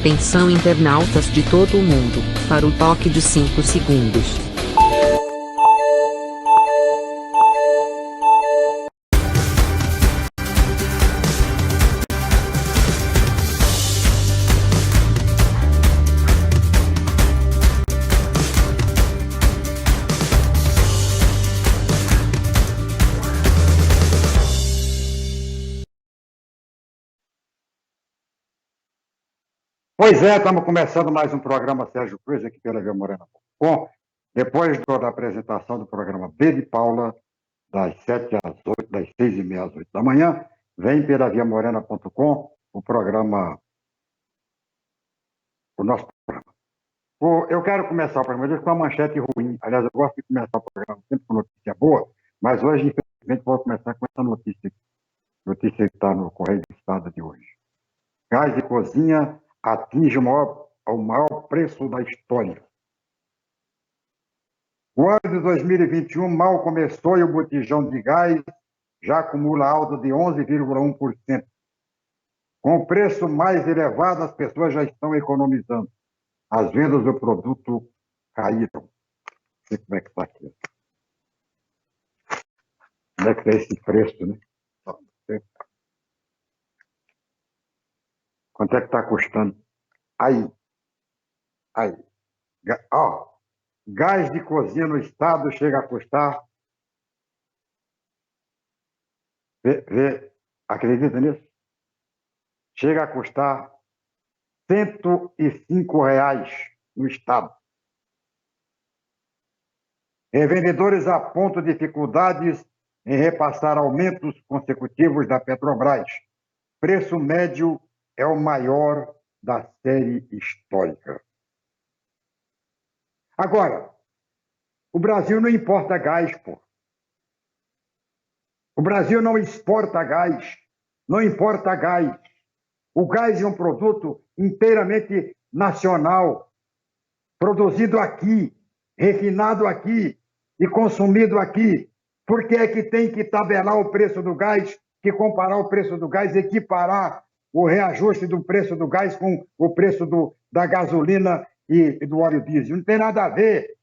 Atenção internautas de todo o mundo, para o toque de 5 segundos. Pois é, estamos começando mais um programa Sérgio Cruz aqui pela viamorena.com. Depois da apresentação do programa B de Paula, das 7 às 8, das 6h30 às 8 da manhã, vem pela viamorena.com o nosso programa. Eu quero começar o programa hoje com uma manchete ruim. Aliás, eu gosto de começar o programa sempre com notícia boa, mas hoje, infelizmente, vou começar com essa notícia que está no Correio do Estado de hoje. Gás de cozinha atinge o maior preço da história. O ano de 2021 mal começou e o botijão de gás já acumula alta de 11,1%. Com o preço mais elevado, as pessoas já estão economizando. As vendas do produto caíram. Não sei como é que está aqui. Como é que está esse preço, né? Quanto é que está custando? Aí. Ó, gás de cozinha no estado chega a custar... Acredita nisso? Chega a custar R$ 105 no estado. Revendedores apontam dificuldades em repassar aumentos consecutivos da Petrobras. Preço médio é o maior da série histórica. Agora, o Brasil não importa gás, pô. O Brasil não exporta gás, não importa gás. O gás é um produto inteiramente nacional, produzido aqui, refinado aqui e consumido aqui. Por que é que tem que tabelar o preço do gás, que comparar o preço do gás, equiparar o reajuste do preço do gás com o preço da gasolina e do óleo diesel? Não tem nada a ver.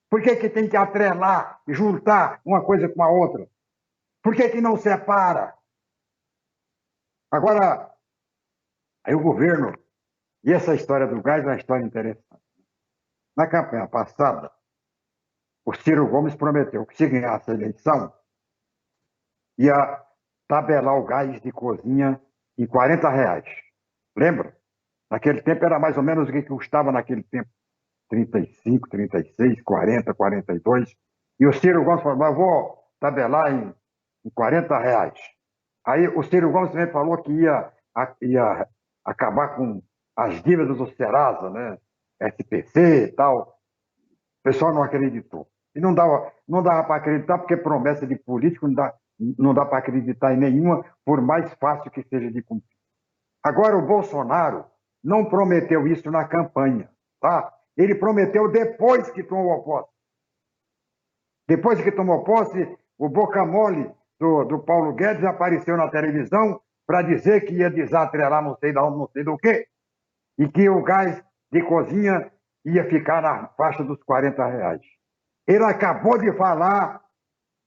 Por que é que tem que atrelar, juntar uma coisa com a outra? Por que é que não separa? Agora, aí o governo, e essa história do gás é uma história interessante. Na campanha passada, o Ciro Gomes prometeu que se ganhasse a eleição, ia tabelar o gás de cozinha em R$ 40. Lembra? Naquele tempo era mais ou menos o que custava naquele tempo. 35, 36, 40, 42. E o Ciro Gomes falou, eu vou tabelar em R$ 40. Aí o Ciro Gomes também falou que ia acabar com as dívidas do Serasa, né? SPC e tal. O pessoal não acreditou. E não dava para acreditar, porque promessa de político não dá para acreditar em nenhuma, por mais fácil que seja de cumprir. Agora, o Bolsonaro não prometeu isso na campanha, tá? Ele prometeu depois que tomou posse. Depois que tomou posse, o boca mole do Paulo Guedes apareceu na televisão para dizer que ia desatrelar não sei de onde, não sei do quê, e que o gás de cozinha ia ficar na faixa dos R$ 40. Ele acabou de falar,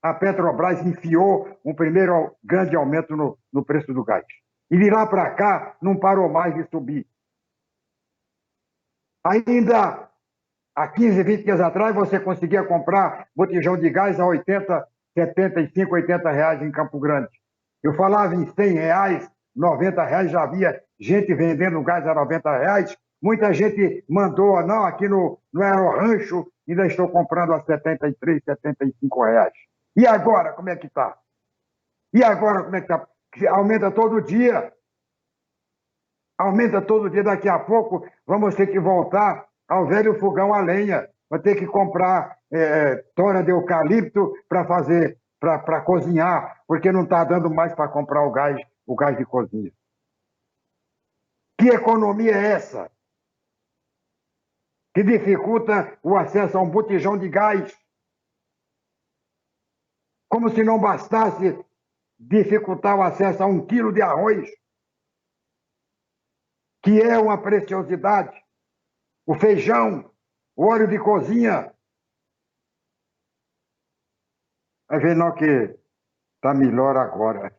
a Petrobras enfiou um primeiro grande aumento no preço do gás. E de lá para cá, não parou mais de subir. Ainda há 15, 20 dias atrás, você conseguia comprar botijão de gás a 80, 75, R$ 80 em Campo Grande. Eu falava em R$ 100, R$ 90, já havia gente vendendo gás a R$ 90. Muita gente mandou, não, aqui no Aerorancho ainda estou comprando a 73, R$ 75. E agora, como é que está? E agora, como é que está? Aumenta todo dia. Aumenta todo dia. Daqui a pouco vamos ter que voltar ao velho fogão a lenha. Vai ter que comprar tora de eucalipto para cozinhar, porque não está dando mais para comprar o gás de cozinha. Que economia é essa? Que dificulta o acesso a um botijão de gás. Como se não bastasse dificultar o acesso a 1 quilo de arroz. que é uma preciosidade, o feijão, o óleo de cozinha. Vai ver não que está melhor agora.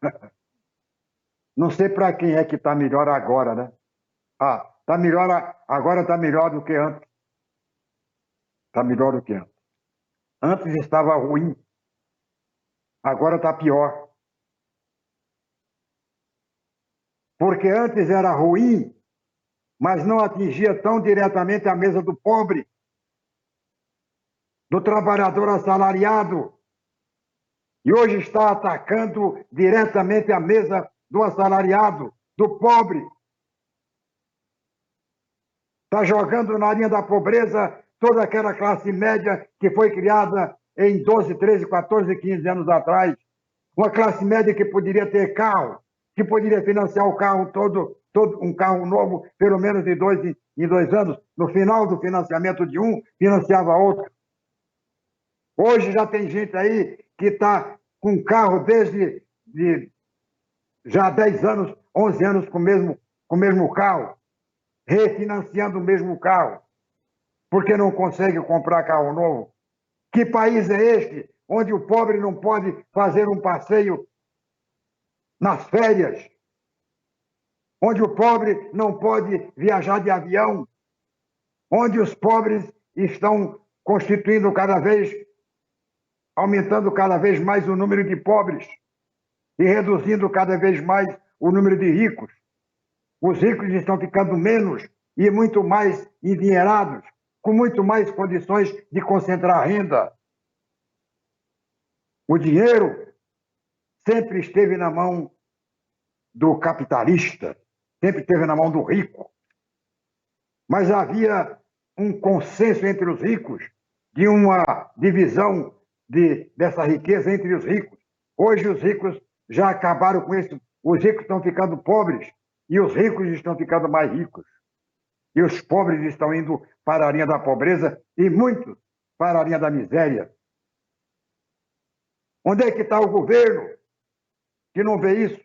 Não sei para quem é que está melhor agora, né? Ah, tá melhor, agora está melhor do que antes. Está melhor do que antes. Antes estava ruim, agora está pior. Porque antes era ruim, mas não atingia tão diretamente a mesa do pobre, do trabalhador assalariado. E hoje está atacando diretamente a mesa do assalariado, do pobre. Está jogando na linha da pobreza toda aquela classe média que foi criada em 12, 13, 14, 15 anos atrás. Uma classe média que poderia ter carro, que poderia financiar o carro todo um carro novo, pelo menos em 2 anos. No final do financiamento de um, financiava outro. Hoje já tem gente aí que está com carro desde já 10 anos, 11 anos com o mesmo carro, refinanciando o mesmo carro, porque não consegue comprar carro novo. Que país é este onde o pobre não pode fazer um passeio nas férias? Onde o pobre não pode viajar de avião? Onde os pobres estão constituindo aumentando cada vez mais o número de pobres e reduzindo cada vez mais o número de ricos. Os ricos estão ficando menos e muito mais endinheirados, com muito mais condições de concentrar renda. O dinheiro sempre esteve na mão do capitalista, sempre esteve na mão do rico. Mas havia um consenso entre os ricos de uma divisão dessa riqueza entre os ricos. Hoje os ricos já acabaram com isso. Os ricos estão ficando pobres e os ricos estão ficando mais ricos. E os pobres estão indo para a linha da pobreza e muitos para a linha da miséria. Onde é que está o governo que não vê isso?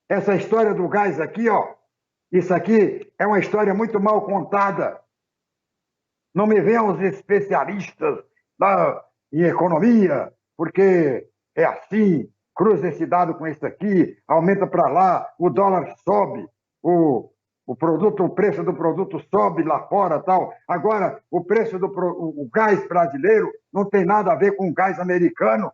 Essa história do gás aqui, ó, isso aqui é uma história muito mal contada. Não me venham os especialistas em economia, porque é assim, cruza esse dado com esse aqui, aumenta para lá, o dólar sobe, o preço do produto sobe lá fora, tal. Agora, o preço o gás brasileiro não tem nada a ver com o gás americano.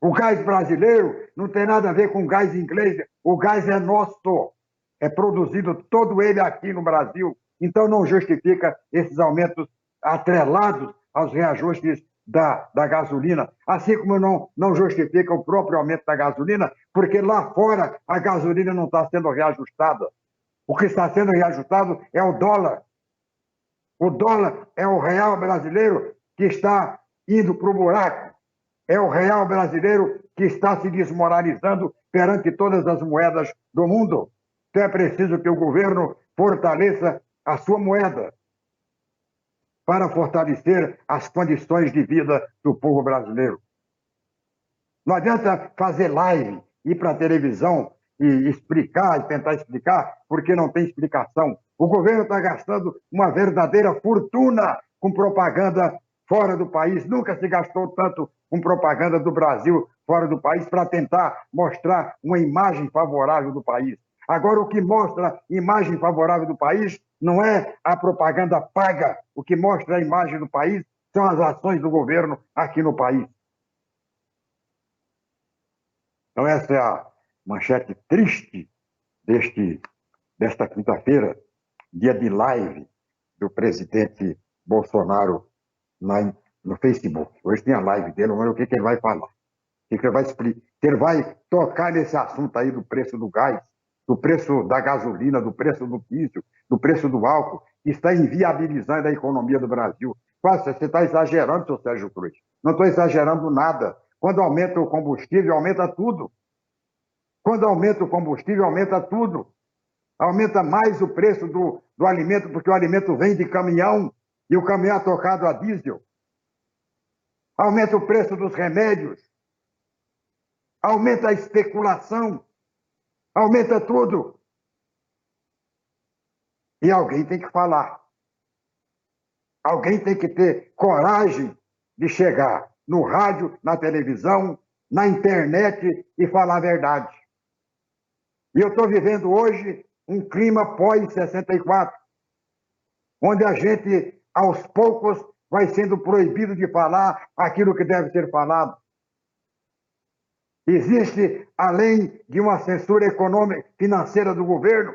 O gás brasileiro não tem nada a ver com o gás inglês. O gás é nosso. É produzido todo ele aqui no Brasil. Então, não justifica esses aumentos atrelados aos reajustes da gasolina. Assim como não justifica o próprio aumento da gasolina, porque lá fora a gasolina não está sendo reajustada. O que está sendo reajustado é o dólar. O dólar é o real brasileiro que está indo para o buraco. É o real brasileiro que está se desmoralizando perante todas as moedas do mundo. Então é preciso que o governo fortaleça a sua moeda para fortalecer as condições de vida do povo brasileiro. Não adianta fazer live, ir para a televisão e explicar, e tentar explicar, porque não tem explicação. O governo está gastando uma verdadeira fortuna com propaganda fora do país. Nunca se gastou tanto com propaganda do Brasil fora do país para tentar mostrar uma imagem favorável do país. Agora, o que mostra imagem favorável do país não é a propaganda paga. O que mostra a imagem do país são as ações do governo aqui no país. Então, essa é a manchete triste desta quinta-feira, dia de live do presidente Bolsonaro no Facebook. Hoje tem a live dele, vamos ver o que ele vai falar. O que ele vai explicar. Ele vai tocar nesse assunto aí do preço do gás, do preço da gasolina, do preço do diesel, do preço do álcool, que está inviabilizando a economia do Brasil. Quase, você está exagerando, seu Sérgio Cruz. Não estou exagerando nada. Quando aumenta o combustível, aumenta tudo. Quando aumenta o combustível, aumenta tudo. Aumenta mais o preço do alimento, porque o alimento vem de caminhão e o caminhão é tocado a diesel. Aumenta o preço dos remédios. Aumenta a especulação. Aumenta tudo. E alguém tem que falar. Alguém tem que ter coragem de chegar no rádio, na televisão, na internet e falar a verdade. E eu estou vivendo hoje um clima pós-64, onde a gente, aos poucos, vai sendo proibido de falar aquilo que deve ser falado. Existe, além de uma censura econômica, financeira do governo,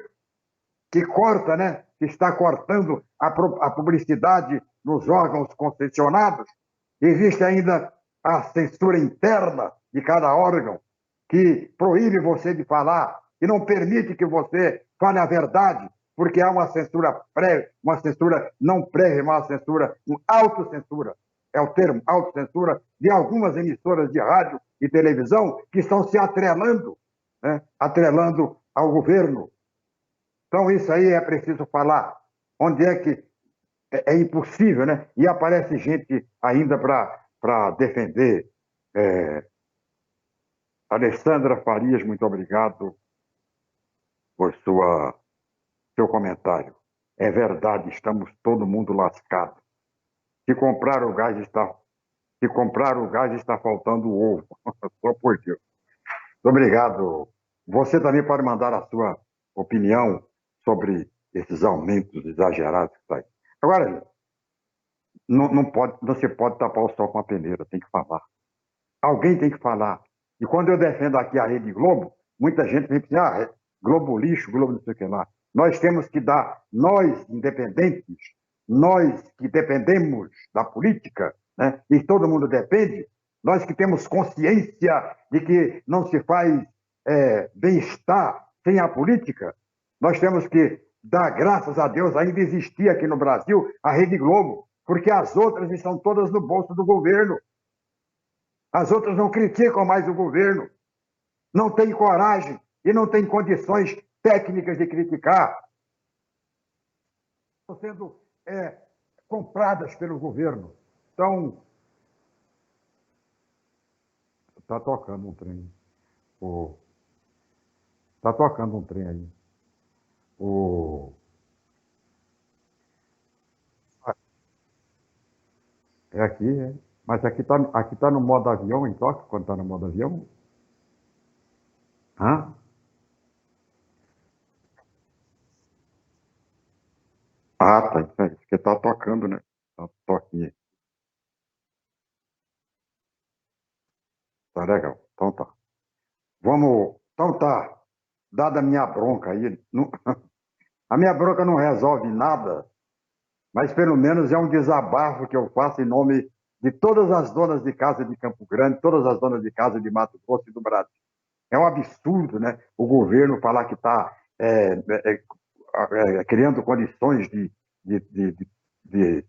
que corta, né? Que está cortando a publicidade nos órgãos concessionados, existe ainda a censura interna de cada órgão, que proíbe você de falar e não permite que você fale a verdade, porque há uma censura prévia, uma censura não prévia, uma censura, uma autocensura, é o termo, autocensura, de algumas emissoras de rádio e televisão que estão se atrelando, né? Atrelando ao governo. Então, isso aí é preciso falar. Onde é que é impossível, né? E aparece gente ainda para defender. Alessandra Farias, muito obrigado por seu comentário. É verdade, estamos todo mundo lascado. Se comprar o gás está faltando o ovo. Só por Deus. Muito obrigado. Você também pode mandar a sua opinião sobre esses aumentos exagerados que está aí. Agora, não se pode tapar o sol com a peneira, tem que falar. Alguém tem que falar. E quando eu defendo aqui a Rede Globo, muita gente vem dizer, Globo lixo, Globo não sei o que lá. Nós temos que dar, nós independentes, nós que dependemos da política, né, e todo mundo depende, nós que temos consciência de que não se faz bem-estar sem a política, nós temos que dar graças a Deus ainda existir aqui no Brasil a Rede Globo, porque as outras estão todas no bolso do governo. As outras não criticam mais o governo, não têm coragem e não têm condições técnicas de criticar. Estão sendo compradas pelo governo. Então, está tocando um trem. Está tocando um trem aí. É aqui, é. Mas aqui tá no modo avião, em toque, quando está no modo avião. Hã? Ah, tá. Isso aí, porque tá tocando, né? Tá toquinho. Tá legal. Então tá. Vamos. Então tá. Dada a minha bronca aí. A minha bronca não resolve nada, mas pelo menos é um desabafo que eu faço em nome de todas as donas de casa de Campo Grande, todas as donas de casa de Mato Grosso e do Brasil. É um absurdo, né? O governo falar que está criando condições de, de, de,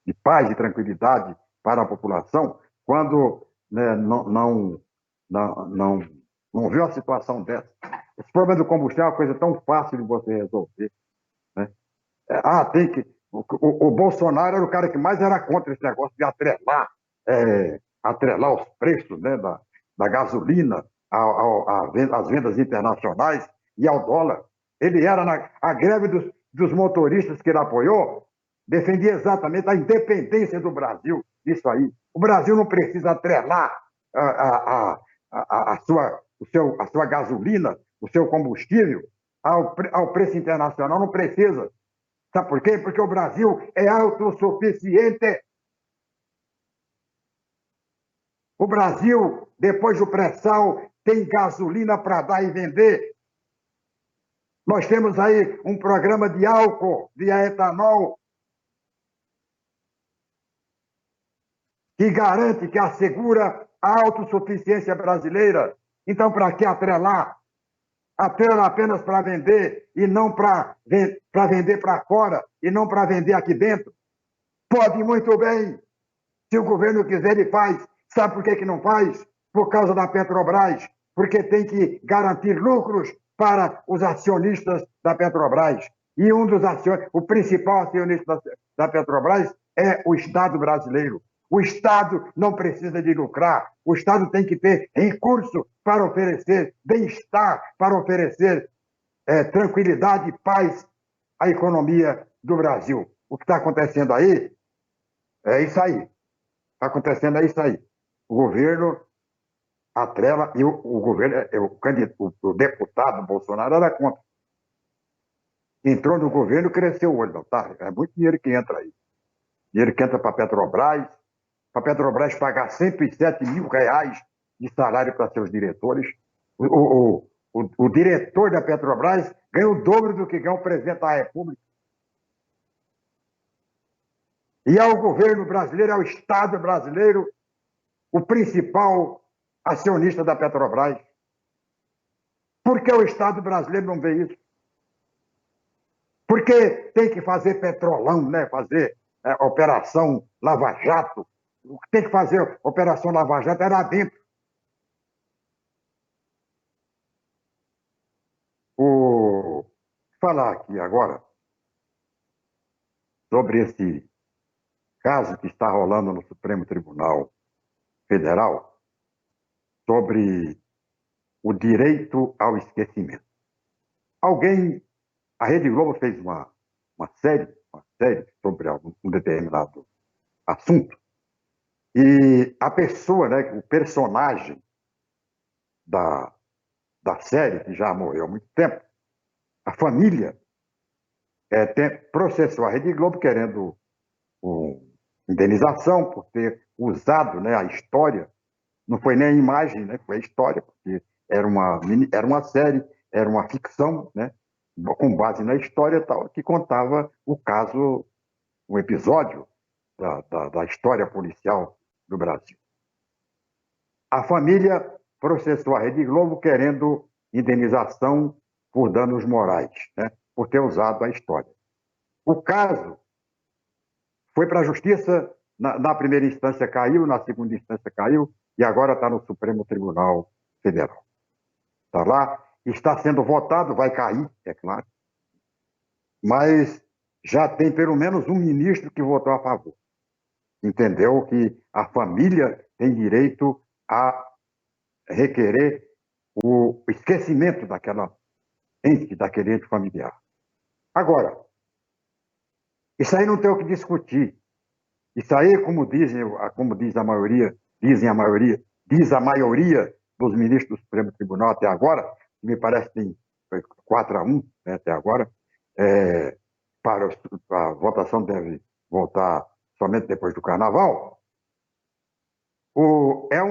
de paz e tranquilidade para a população, quando, né, não viu a situação dessa. Esse problema do combustível é uma coisa tão fácil de você resolver, né? Tem que. O Bolsonaro era o cara que mais era contra esse negócio de atrelar os preços, né, da gasolina às vendas internacionais e ao dólar. Ele era a greve dos motoristas que ele apoiou, defendia exatamente a independência do Brasil. Isso aí. O Brasil não precisa atrelar a sua gasolina, o seu combustível ao preço internacional, não precisa. Sabe por quê? Porque o Brasil é autossuficiente. O Brasil, depois do pré-sal, tem gasolina para dar e vender. Nós temos aí um programa de álcool via etanol que garante, que assegura a autossuficiência brasileira. Então, para que atrelar? Atrela apenas para vender e não para vender para fora e não para vender aqui dentro. Pode muito bem. Se o governo quiser, ele faz. Sabe por que não faz? Por causa da Petrobras. Porque tem que garantir lucros para os acionistas da Petrobras. E o principal acionista da Petrobras é o Estado brasileiro. O Estado não precisa de lucrar. O Estado tem que ter recurso para oferecer bem-estar, para oferecer tranquilidade e paz a economia do Brasil. O que está acontecendo aí é isso aí. Está acontecendo é isso aí. O governo atrela, e o governo, o deputado Bolsonaro era contra. Entrou no governo, cresceu o olho, não, tá? É muito dinheiro que entra aí. Dinheiro que entra para a Petrobras pagar R$ 107 mil de salário para seus diretores. O diretor da Petrobras ganha o dobro do que ganha o presidente da República. E é o governo brasileiro, é o Estado brasileiro, o principal acionista da Petrobras. Por que o Estado brasileiro não vê isso? Porque tem que fazer petrolão, né? Fazer operação Lava Jato. O que tem que fazer operação Lava Jato é lá dentro. Falar aqui agora sobre esse caso que está rolando no Supremo Tribunal Federal sobre o direito ao esquecimento. A Rede Globo fez uma série sobre um determinado assunto, e a pessoa, né, o personagem da série, que já morreu há muito tempo, a família processou a Rede Globo querendo indenização por ter usado, né, a história. Não foi nem a imagem, né, foi a história, porque era uma série, era uma ficção, né, com base na história tal, que contava o caso, um episódio da história policial do Brasil. A família processou a Rede Globo querendo indenização por danos morais, né, por ter usado a história. O caso foi para a Justiça, na primeira instância caiu, na segunda instância caiu, e agora está no Supremo Tribunal Federal. Está lá, está sendo votado, vai cair, é claro, mas já tem pelo menos um ministro que votou a favor. Entendeu que a família tem direito a requerer o esquecimento daquele ente familiar. Agora, isso aí não tem o que discutir. Isso aí, diz a maioria dos ministros do Supremo Tribunal até agora, que me parece que tem 4-1, né, até agora, a votação deve voltar somente depois do Carnaval, é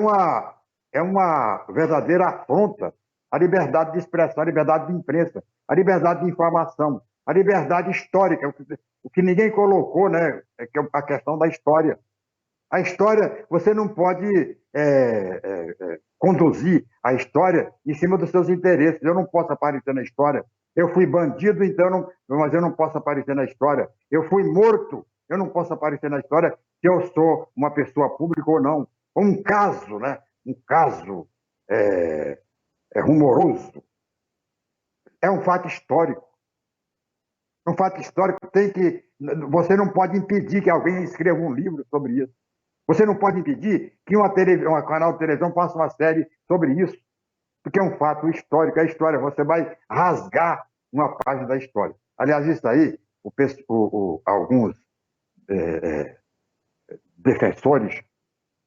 uma verdadeira afronta à liberdade de expressão, à liberdade de imprensa, à liberdade de informação, à liberdade histórica, o que ninguém colocou, né, é a questão da história. A história, você não pode conduzir a história em cima dos seus interesses. Eu não posso aparecer na história. Eu fui bandido, mas eu não posso aparecer na história. Eu fui morto, eu não posso aparecer na história se eu sou uma pessoa pública ou não. Um caso, né? Um caso rumoroso. É um fato histórico. Um fato histórico você não pode impedir que alguém escreva um livro sobre isso. Você não pode impedir que um canal de televisão faça uma série sobre isso, porque é um fato histórico. É a história, você vai rasgar uma página da história. Aliás, isso aí, alguns defensores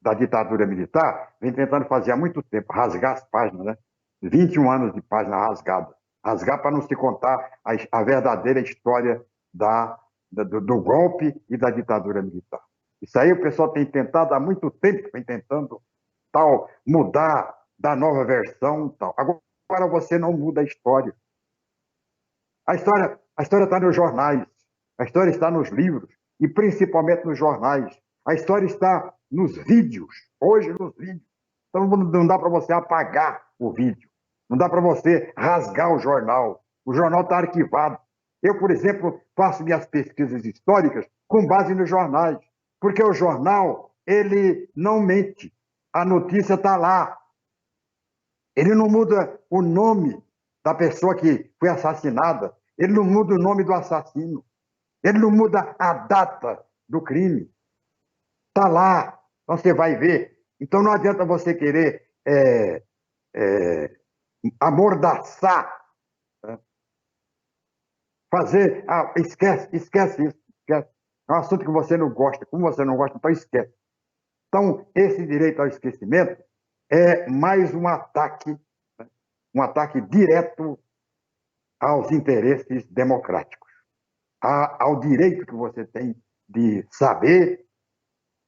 da ditadura militar vêm tentando fazer há muito tempo, rasgar as páginas, né? 21 anos de página rasgada. Rasgar para não se contar a verdadeira história do golpe e da ditadura militar. Isso aí o pessoal tem tentado há muito tempo, vem tentando mudar, dar nova versão. Tal. Agora você não muda a história. A história está nos jornais, a história está nos livros, e principalmente nos jornais. A história está nos vídeos, hoje nos vídeos. Então não dá para você apagar o vídeo, não dá para você rasgar o jornal está arquivado. Eu, por exemplo, faço minhas pesquisas históricas com base nos jornais. Porque o jornal, ele não mente. A notícia está lá. Ele não muda o nome da pessoa que foi assassinada. Ele não muda o nome do assassino. Ele não muda a data do crime. Está lá. Então você vai ver. Então não adianta você querer amordaçar, né, fazer, esquece isso, esquece. É um assunto que você não gosta, como você não gosta, então esquece. Então, esse direito ao esquecimento é mais um ataque direto aos interesses democráticos, ao direito que você tem de saber,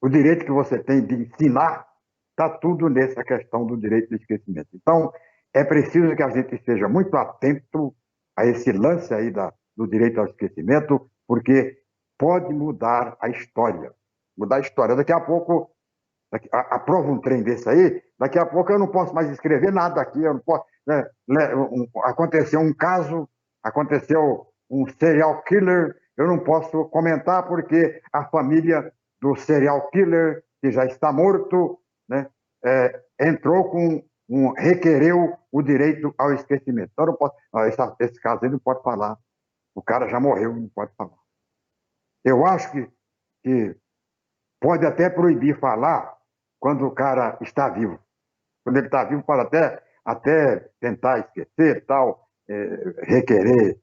o direito que você tem de ensinar, está tudo nessa questão do direito do esquecimento. Então, é preciso que a gente esteja muito atento a esse lance aí do direito ao esquecimento, porque pode mudar a história. Mudar a história. Daqui a pouco, aprova um trem desse aí, daqui a pouco eu não posso mais escrever nada aqui, eu não posso. Né, aconteceu um caso, aconteceu um serial killer, eu não posso comentar porque a família do serial killer, que já está morto, né, entrou requereu o direito ao esquecimento. Então, não posso, esse caso aí não pode falar. O cara já morreu, não pode falar. Eu acho que pode até proibir falar quando o cara está vivo. Quando ele está vivo, pode até tentar esquecer, tal, requerer,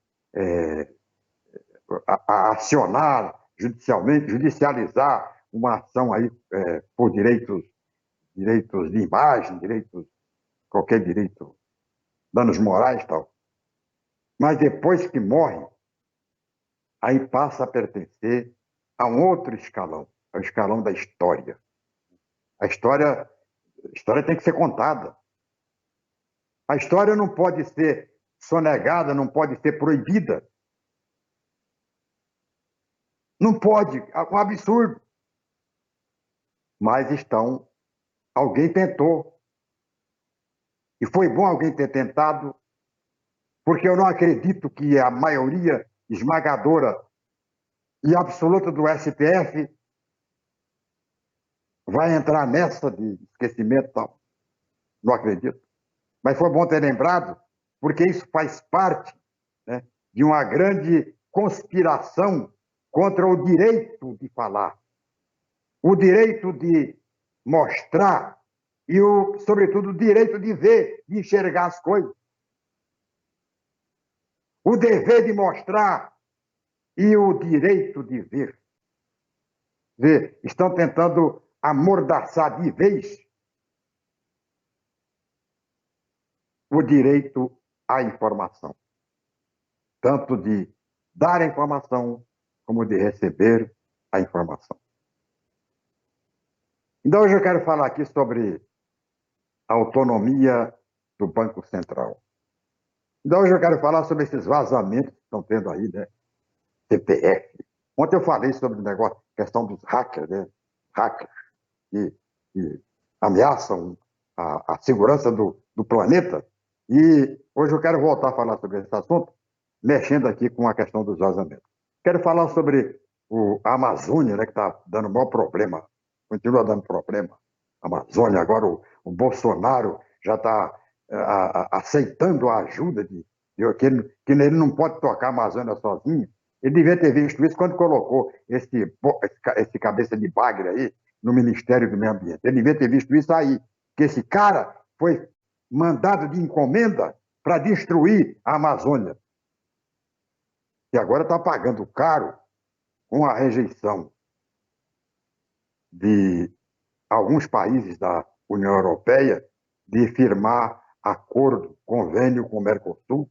acionar judicialmente, judicializar uma ação aí por direitos de imagem, qualquer direito, danos morais e tal. Mas depois que morre, aí passa a pertencer a um outro escalão, ao escalão da história. A história tem que ser contada. A história não pode ser sonegada, não pode ser proibida. Não pode, é um absurdo. Mas alguém tentou. E foi bom alguém ter tentado, porque eu não acredito que a maioria esmagadora e absoluta do STF vai entrar nessa de esquecimento, tal. Não acredito. Mas foi bom ter lembrado, porque isso faz parte, né, de uma grande conspiração contra o direito de falar, o direito de mostrar e, sobretudo, o direito de ver, de enxergar as coisas. O dever de mostrar e o direito de ver. Estão tentando amordaçar de vez o direito à informação. Tanto de dar a informação, como de receber a informação. Então, hoje eu quero falar aqui sobre a autonomia do Banco Central. Então, hoje eu quero falar sobre esses vazamentos que estão tendo aí, né? CPF. Ontem eu falei sobre o negócio, questão dos hackers, né? Hackers que ameaçam a segurança do planeta. E hoje eu quero voltar a falar sobre esse assunto, mexendo aqui com a questão dos vazamentos. Quero falar sobre a Amazônia, né, que está dando o maior problema, continua dando problema. A Amazônia, agora o Bolsonaro já está aceitando a ajuda que ele não pode tocar a Amazônia sozinho. Ele devia ter visto isso quando colocou esse cabeça de bagre aí no Ministério do Meio Ambiente. Ele devia ter visto isso aí, que esse cara foi mandado de encomenda para destruir a Amazônia. E agora está pagando caro com a rejeição de alguns países da União Europeia de firmar acordo, convênio com o Mercosul,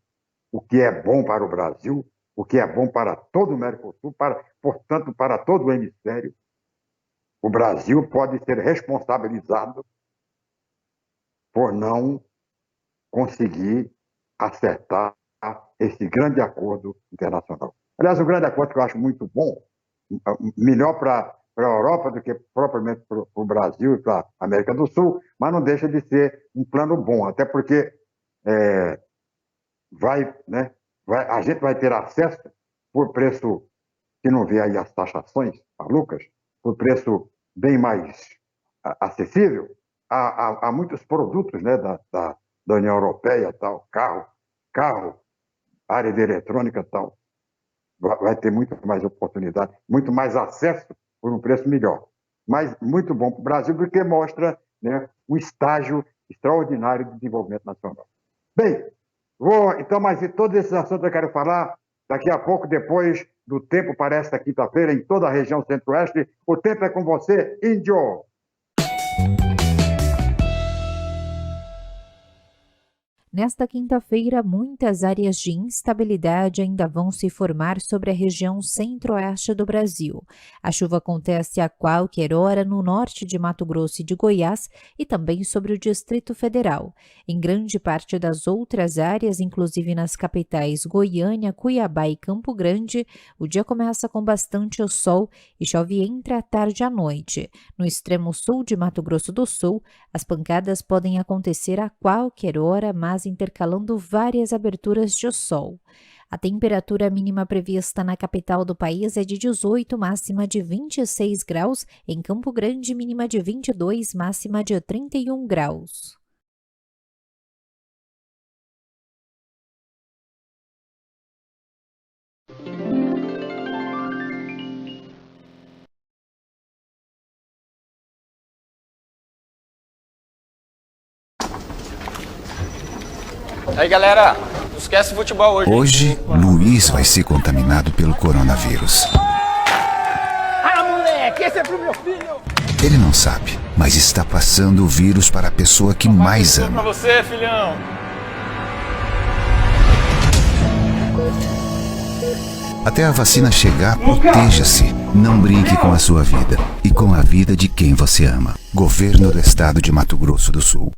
o que é bom para o Brasil, o que é bom para todo o Mercosul, portanto, para todo o hemisfério. O Brasil pode ser responsabilizado por não conseguir acertar esse grande acordo internacional. Aliás, um grande acordo que eu acho muito bom, melhor para a Europa do que propriamente para o Brasil e para a América do Sul, mas não deixa de ser um plano bom, até porque a gente vai ter acesso por preço, que não vê aí as taxações malucas, por preço bem mais acessível a muitos produtos, né, da União Europeia, tal, carro, área de eletrônica, tal. Vai ter muito mais oportunidade, muito mais acesso por um preço melhor. Mas muito bom para o Brasil, porque mostra, né, um estágio extraordinário de desenvolvimento nacional. Bem, então, mas de todos esses assuntos eu quero falar Daqui a pouco, depois do tempo para esta quinta-feira, em toda a região centro-oeste, o tempo é com você, Índio. Nesta quinta-feira, muitas áreas de instabilidade ainda vão se formar sobre a região centro-oeste do Brasil. A chuva acontece a qualquer hora no norte de Mato Grosso e de Goiás e também sobre o Distrito Federal. Em grande parte das outras áreas, inclusive nas capitais Goiânia, Cuiabá e Campo Grande, o dia começa com bastante sol e chove entre a tarde e a noite. No extremo sul de Mato Grosso do Sul, as pancadas podem acontecer a qualquer hora, mas intercalando várias aberturas de sol. A temperatura mínima prevista na capital do país é de 18, máxima de 26 graus, em Campo Grande, mínima de 22, máxima de 31 graus. Aí galera, não esquece o futebol hoje. Hoje, Luiz vai ser contaminado pelo coronavírus. Ah, moleque, esse é pro meu filho. Ele não sabe, mas está passando o vírus para a pessoa que mais ama. Pra você, filhão. Até a vacina chegar, proteja-se. Não brinque com a sua vida e com a vida de quem você ama. Governo do Estado de Mato Grosso do Sul.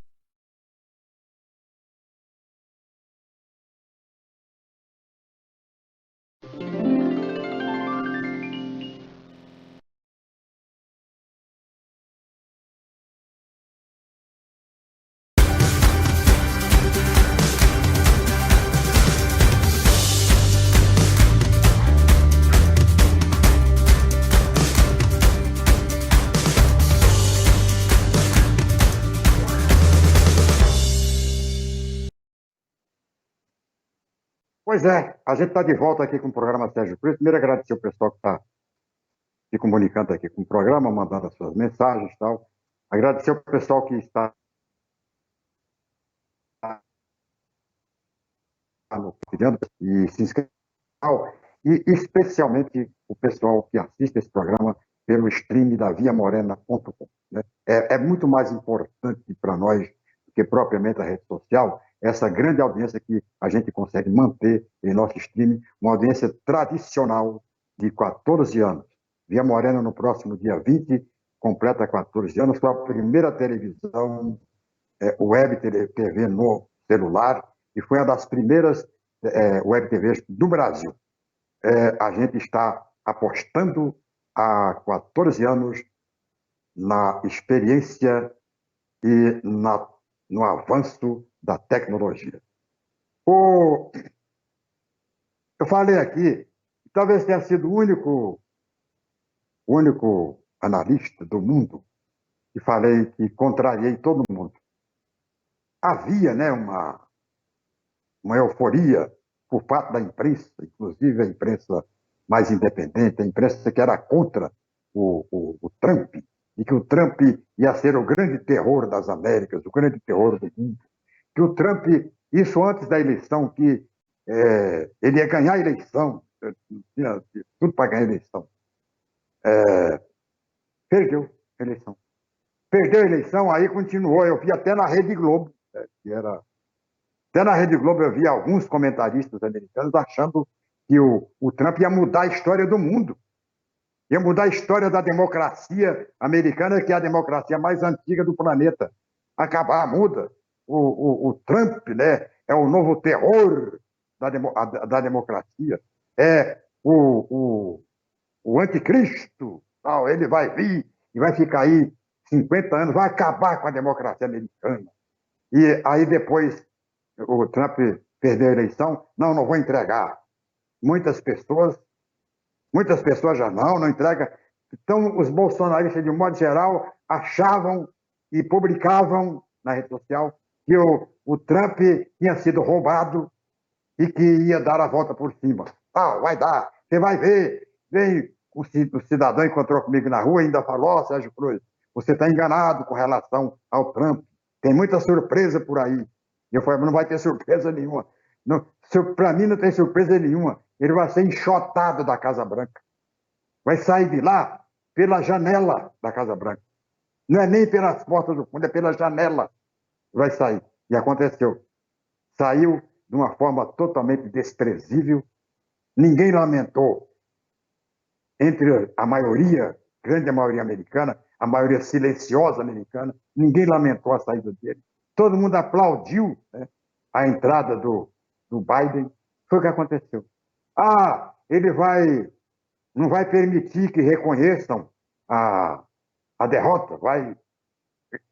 Pois é, a gente está de volta aqui com o programa Sérgio Cruz. Primeiro, agradecer o pessoal que está se comunicando aqui com o programa, mandando as suas mensagens e tal. Agradecer o pessoal que está compartilhando e se inscrevendo. E especialmente o pessoal que assiste esse programa pelo stream da viamorena.com. Né? É muito mais importante para nós do que propriamente a rede social, essa grande audiência que a gente consegue manter em nosso stream, uma audiência tradicional de 14 anos. Via Morena, no próximo dia 20, completa 14 anos, foi a primeira televisão web TV no celular e foi uma das primeiras web TVs do Brasil. A gente está apostando há 14 anos na experiência e no avanço da tecnologia. Eu falei aqui, talvez tenha sido o único analista do mundo que falei que contrariei todo mundo. Havia, né, uma euforia por parte da imprensa, inclusive a imprensa mais independente, a imprensa que era contra o Trump, e que o Trump ia ser o grande terror das Américas, o grande terror do mundo. Que o Trump, isso antes da eleição, que ele ia ganhar a eleição, tinha tudo para ganhar a eleição. Perdeu a eleição. Perdeu a eleição, aí continuou. Eu vi até na Rede Globo, até na Rede Globo eu vi alguns comentaristas americanos achando que o Trump ia mudar a história do mundo. Ia mudar a história da democracia americana, que é a democracia mais antiga do planeta. Acabar, muda. O Trump, né, é o novo terror da democracia. É o anticristo. Ele vai vir e vai ficar aí 50 anos, vai acabar com a democracia americana. E aí depois o Trump perdeu a eleição. Não vou entregar. Muitas pessoas já não entregam. Então, os bolsonaristas, de um modo geral, achavam e publicavam na rede social que o Trump tinha sido roubado e que ia dar a volta por cima. Vai dar, você vai ver. Vem, o cidadão encontrou comigo na rua e ainda falou: Sérgio Cruz, você está enganado com relação ao Trump. Tem muita surpresa por aí. E eu falei: não vai ter surpresa nenhuma. Para mim não tem surpresa nenhuma. ele vai ser enxotado da Casa Branca. Vai sair de lá pela janela da Casa Branca. Não é nem pelas portas do fundo, é pela janela que vai sair. E aconteceu. Saiu de uma forma totalmente desprezível. Ninguém lamentou. Entre a maioria, grande maioria americana, a maioria silenciosa americana, ninguém lamentou a saída dele. Todo mundo aplaudiu, né, a entrada do Biden. Foi o que aconteceu. Ah, ele não vai permitir que reconheçam a derrota,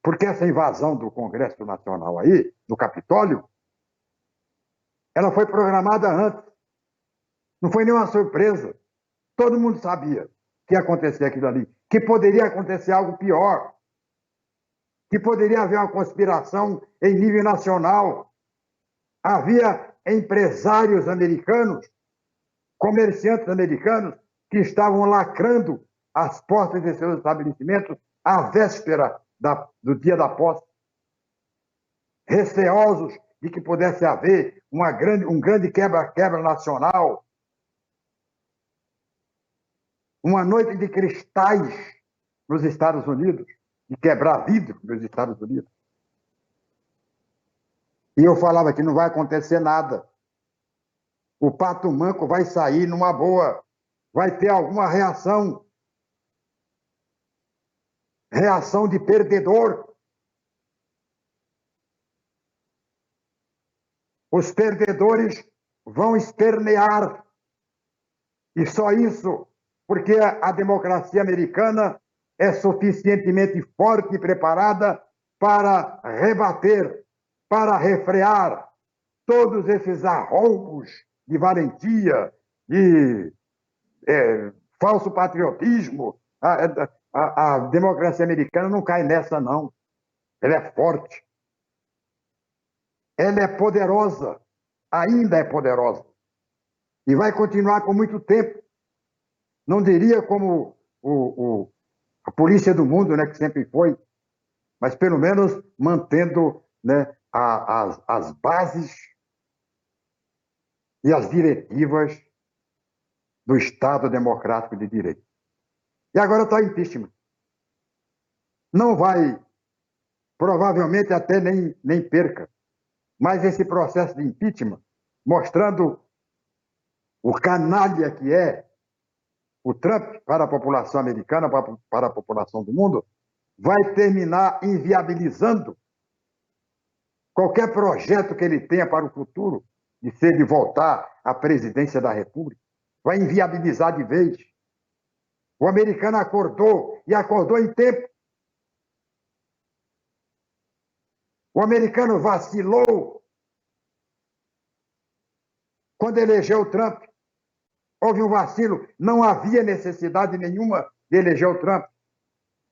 porque essa invasão do Congresso Nacional aí, do Capitólio, ela foi programada antes. Não foi nenhuma surpresa. Todo mundo sabia que ia acontecer aquilo ali, que poderia acontecer algo pior, que poderia haver uma conspiração em nível nacional. Havia empresários americanos, comerciantes americanos, que estavam lacrando as portas de seus estabelecimentos à véspera do dia da posse, receosos de que pudesse haver um grande quebra-quebra nacional, uma noite de cristais nos Estados Unidos, de quebrar vidro nos Estados Unidos. E eu falava que não vai acontecer nada. O pato manco vai sair numa boa, vai ter alguma reação. Reação de perdedor. Os perdedores vão espernear. E só isso, porque a democracia americana é suficientemente forte e preparada para rebater, para refrear todos esses arroubos de valentia, de falso patriotismo. A democracia americana não cai nessa, não. Ela é forte. Ela é poderosa. Ainda é poderosa. E vai continuar por muito tempo. Não diria como a polícia do mundo, né, que sempre foi, mas pelo menos mantendo, né, as bases e as diretivas do Estado Democrático de Direito. E agora está o impeachment. Não vai, provavelmente até nem perca, mas esse processo de impeachment, mostrando o canalha que é o Trump para a população americana, para a população do mundo, vai terminar inviabilizando qualquer projeto que ele tenha para o futuro, de voltar à presidência da República. Vai inviabilizar de vez. O americano acordou, e acordou em tempo. O americano vacilou quando elegeu o Trump. Houve um vacilo, não havia necessidade nenhuma de eleger o Trump.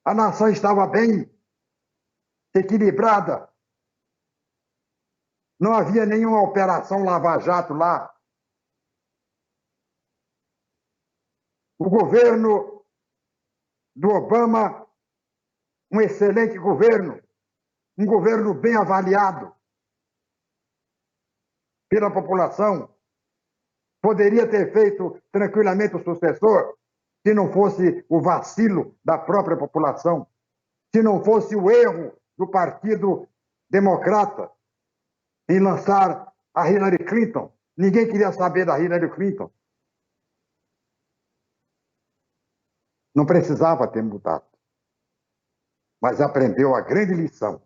A nação estava bem, equilibrada. Não havia nenhuma operação lava-jato lá. O governo do Obama, um excelente governo, um governo bem avaliado pela população, poderia ter feito tranquilamente o sucessor se não fosse o vacilo da própria população, se não fosse o erro do Partido Democrata em lançar a Hillary Clinton. Ninguém queria saber da Hillary Clinton. Não precisava ter mudado, mas aprendeu a grande lição.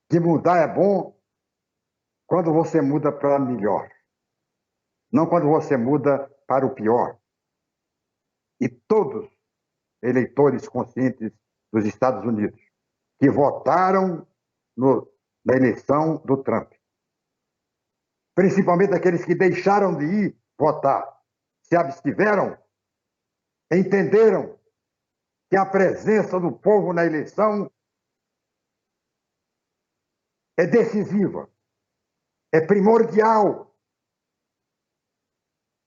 Que mudar é bom quando você muda para melhor, não quando você muda para o pior. E todos eleitores conscientes dos Estados Unidos que votaram na eleição do Trump, principalmente aqueles que deixaram de ir votar, se abstiveram, entenderam que a presença do povo na eleição é decisiva, é primordial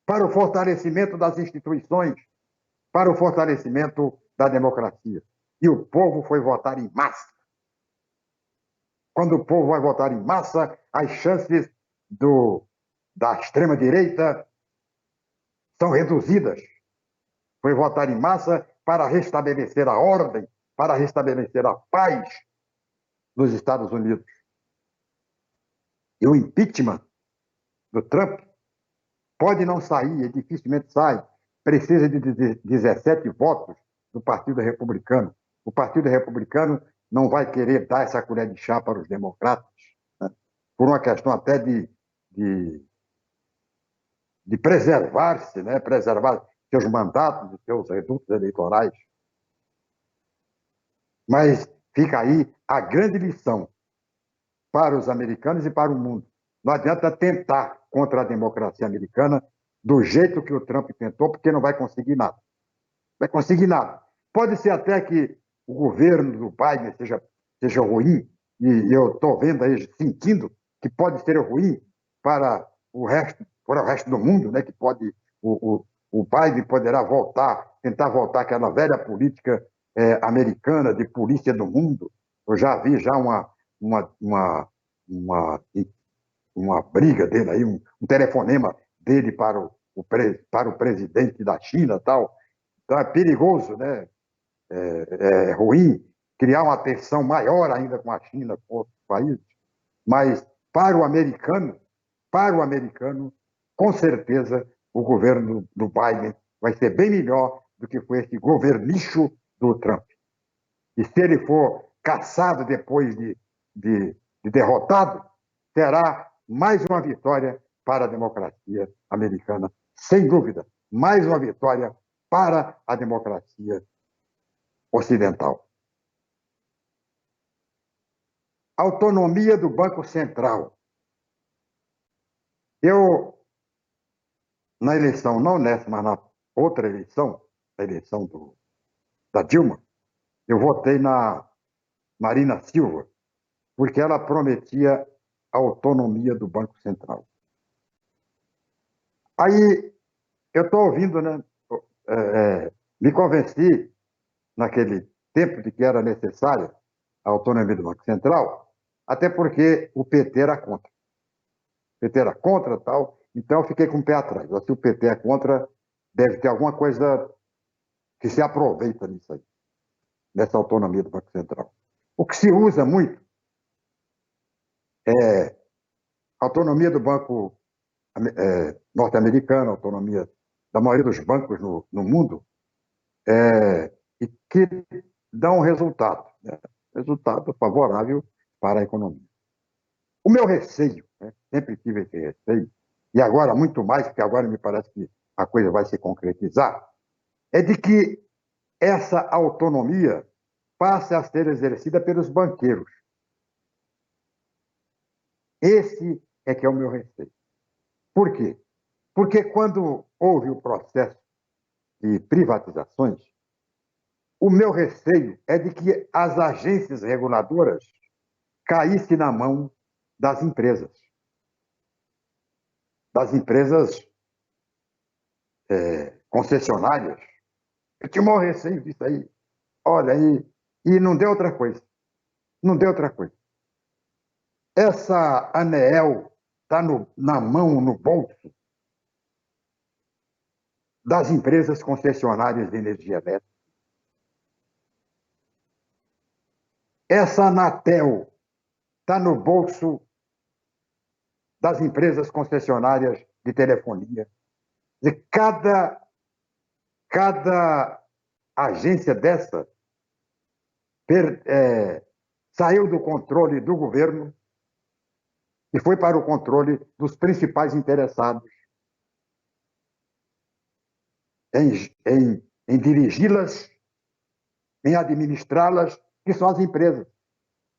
para o fortalecimento das instituições, para o fortalecimento da democracia. E o povo foi votar em massa. Quando o povo vai votar em massa, as chances do da extrema-direita são reduzidas. Foi votar em massa para restabelecer a ordem, para restabelecer a paz nos Estados Unidos. E o impeachment do Trump pode não sair, dificilmente sai, precisa de 17 votos do Partido Republicano. O Partido Republicano não vai querer dar essa colher de chá para os democratas, né? Por uma questão até de preservar-se, né? Preservar seus mandatos e seus redutos eleitorais. Mas fica aí a grande lição para os americanos e para o mundo. Não adianta tentar contra a democracia americana do jeito que o Trump tentou, porque não vai conseguir nada. Não vai conseguir nada. Pode ser até que o governo do Biden seja ruim, e eu estou vendo aí, sentindo que pode ser ruim para o resto do mundo, né? Que pode o Biden poderá tentar voltar àquela velha política americana de polícia do mundo. Eu já vi uma briga dele aí, um telefonema dele para o presidente da China, tal. Então é perigoso, né? É ruim criar uma tensão maior ainda com a China, com outros países. Mas para o americano, com certeza, o governo do Biden vai ser bem melhor do que foi esse governicho do Trump. E se ele for caçado depois de derrotado, terá mais uma vitória para a democracia americana, sem dúvida. Mais uma vitória para a democracia ocidental. Autonomia do Banco Central. Eu, na eleição, não nessa, mas na outra eleição, a eleição da Dilma, eu votei na Marina Silva, porque ela prometia a autonomia do Banco Central. Aí, eu estou ouvindo, né? Me convenci, naquele tempo, de que era necessária a autonomia do Banco Central, até porque o PT era contra. O PT era contra, tal, então eu fiquei com o pé atrás. Se o PT é contra, deve ter alguma coisa que se aproveita nisso aí, nessa autonomia do Banco Central. O que se usa muito é a autonomia do Banco norte-americano, a autonomia da maioria dos bancos no mundo, e que dão resultado, né? Resultado favorável para a economia. O meu receio, né? Sempre tive esse receio, e agora muito mais, porque agora me parece que a coisa vai se concretizar, é de que essa autonomia passe a ser exercida pelos banqueiros. Esse é que é o meu receio. Por quê? Porque quando houve o processo de privatizações, o meu receio é de que as agências reguladoras caíssem na mão das empresas concessionárias. Eu tinha o maior receio disso aí. Olha aí, e não deu outra coisa. Não deu outra coisa. Essa ANEEL está na mão, no bolso das empresas concessionárias de energia elétrica. Essa Anatel está no bolso das empresas concessionárias de telefonia. Quer dizer, cada agência dessa saiu do controle do governo e foi para o controle dos principais interessados em dirigi-las, em administrá-las, que são as empresas.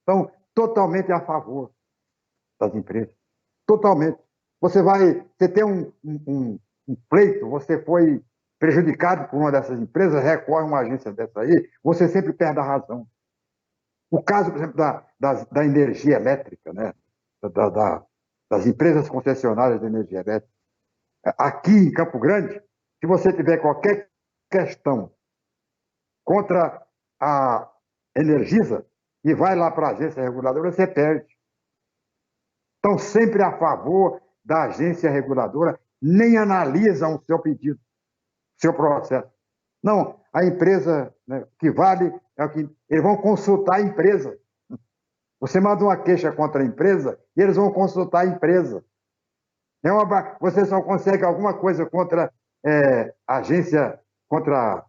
Então, totalmente a favor das empresas. Totalmente. Você tem um pleito, você foi prejudicado por uma dessas empresas, recorre a uma agência dessa aí, você sempre perde a razão. O caso, por exemplo, da energia elétrica, né? Das empresas concessionárias de energia elétrica. Aqui em Campo Grande, se você tiver qualquer questão contra a Energisa e vai lá para a agência reguladora, você perde. Estão sempre a favor da agência reguladora nem analisam o seu pedido, seu processo. Não, a empresa, né, que vale é o que eles vão consultar a empresa. Você manda uma queixa contra a empresa e eles vão consultar a empresa. Você só consegue alguma coisa contra a agência, contra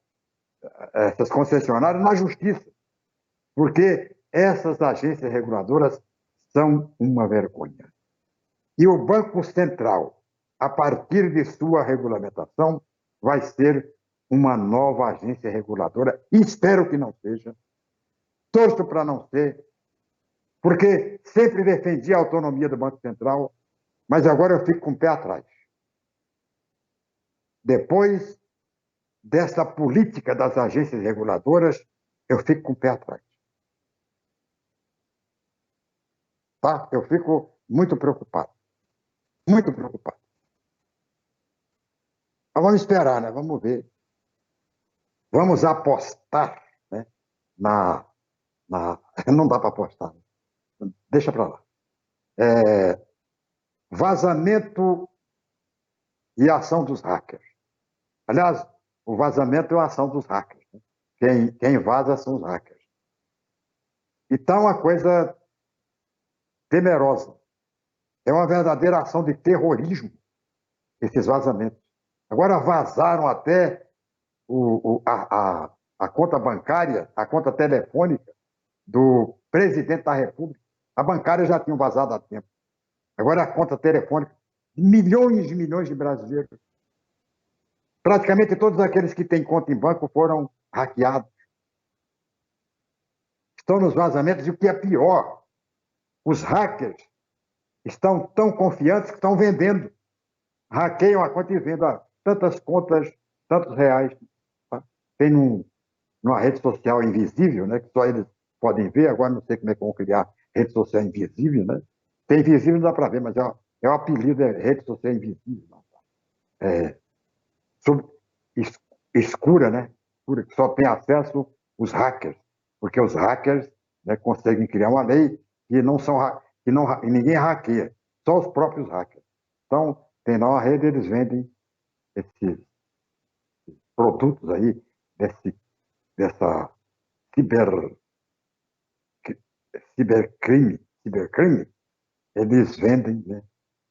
essas concessionárias na justiça, porque essas agências reguladoras são uma vergonha. E o Banco Central, a partir de sua regulamentação, vai ser uma nova agência reguladora. Espero que não seja. Torço para não ser, porque sempre defendi a autonomia do Banco Central, mas agora eu fico com o pé atrás. Depois dessa política das agências reguladoras, eu fico com o pé atrás. Tá? Eu fico muito preocupado. Muito preocupado. Mas vamos esperar, né? Vamos ver. Vamos apostar, né? Não dá para apostar. Né? Deixa para lá. Vazamento e ação dos hackers. Aliás, o vazamento é a ação dos hackers. Né? Quem vaza são os hackers. Então, uma coisa temerosa. É uma verdadeira ação de terrorismo, esses vazamentos. Agora vazaram até a conta bancária, a conta telefônica do presidente da República. A bancária já tinha vazado há tempo. Agora a conta telefônica de milhões de brasileiros. Praticamente todos aqueles que têm conta em banco foram hackeados. Estão nos vazamentos e o que é pior, os hackers estão tão confiantes que estão vendendo. Hackeiam a conta e vendem tantas contas, tantos reais. Tá? Tem numa rede social invisível, né, que só eles podem ver, agora não sei como é que vão criar rede social invisível, né? Tem invisível, não dá para ver, mas é o apelido, é rede social invisível. Não, tá? Escura, né? Escura, que só tem acesso os hackers, porque os hackers, né, conseguem criar uma lei que não são que ninguém hackeia, só os próprios hackers. Então, tem lá uma rede, eles vendem esses produtos aí, dessa cibercrime, eles vendem, né,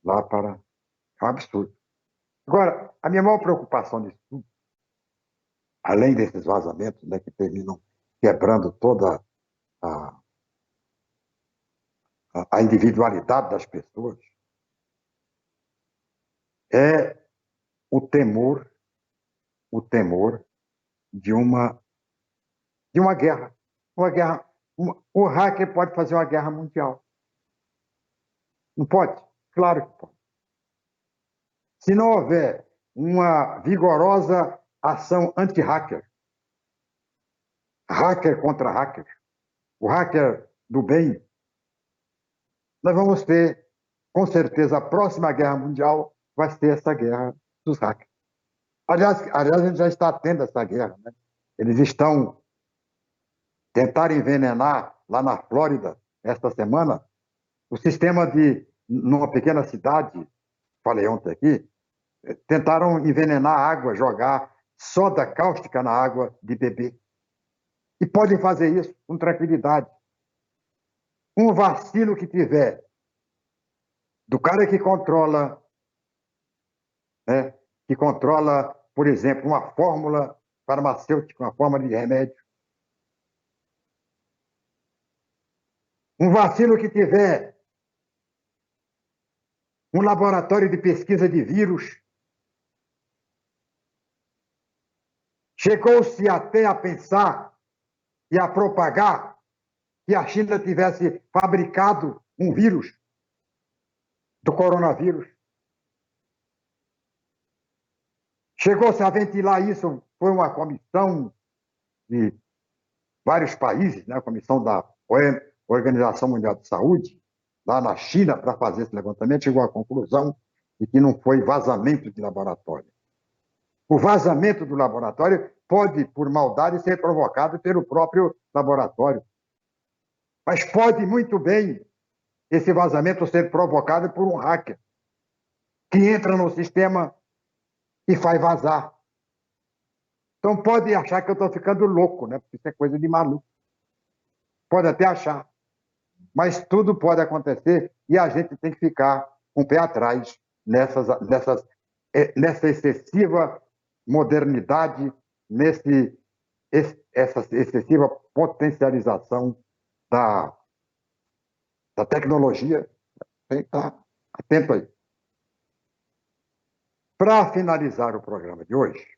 lá para... É um absurdo. Agora, a minha maior preocupação nisso tudo, além desses vazamentos, né, que terminam quebrando toda a individualidade das pessoas, é o temor de uma guerra. O hacker pode fazer uma guerra mundial. Não pode? Claro que pode. Se não houver uma vigorosa ação anti-hacker, hacker contra hacker, o hacker do bem, nós vamos ter, com certeza, a próxima guerra mundial vai ser essa guerra dos hackers. Aliás, a gente já está tendo essa guerra, né? Eles estão tentando envenenar lá na Flórida, esta semana, o sistema numa pequena cidade, falei ontem aqui, tentaram envenenar a água, jogar soda cáustica na água de beber. E podem fazer isso com tranquilidade. Um vacilo que tiver do cara que controla, né, por exemplo, uma fórmula farmacêutica, uma fórmula de remédio. Um vacilo que tiver um laboratório de pesquisa de vírus. Chegou-se até a pensar e a propagar que a China tivesse fabricado um vírus do coronavírus. Chegou-se a ventilar isso, foi uma comissão de vários países, né? A comissão da Organização Mundial de Saúde, lá na China, para fazer esse levantamento, chegou à conclusão de que não foi vazamento de laboratório. O vazamento do laboratório pode, por maldade, ser provocado pelo próprio laboratório. Mas pode muito bem esse vazamento ser provocado por um hacker. que entra no sistema e faz vazar. Então pode achar que eu estou ficando louco, né? Porque isso é coisa de maluco. Pode até achar. Mas tudo pode acontecer e a gente tem que ficar com o pé atrás nessa excessiva modernidade, essa excessiva potencialização da tecnologia. Tem que estar atento aí. Para finalizar o programa de hoje,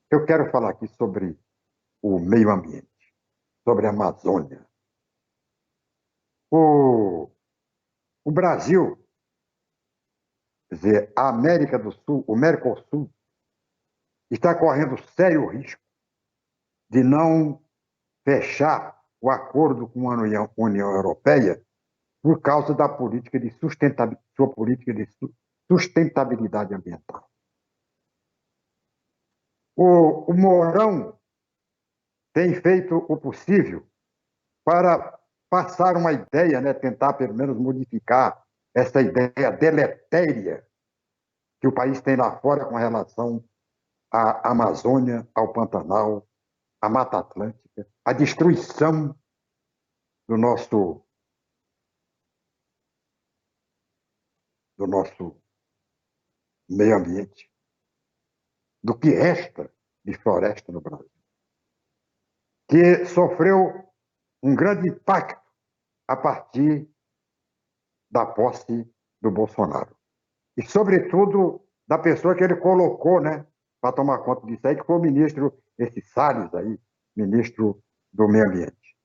eu quero falar aqui sobre o meio ambiente, sobre a Amazônia. O Brasil, quer dizer, a América do Sul, o Mercosul, está correndo sério risco de não fechar o acordo com a União Europeia por causa da política de sua política de sustentabilidade ambiental. O Mourão tem feito o possível para passar uma ideia, né, tentar pelo menos modificar essa ideia deletéria que o país tem lá fora com relação à Amazônia, ao Pantanal, à Mata Atlântica, a destruição do nosso meio ambiente, do que resta de floresta no Brasil, que sofreu um grande impacto a partir da posse do Bolsonaro. E, sobretudo, da pessoa que ele colocou, né, para tomar conta disso aí, que foi o ministro, esse Salles aí, ministro do Meio Ambiente,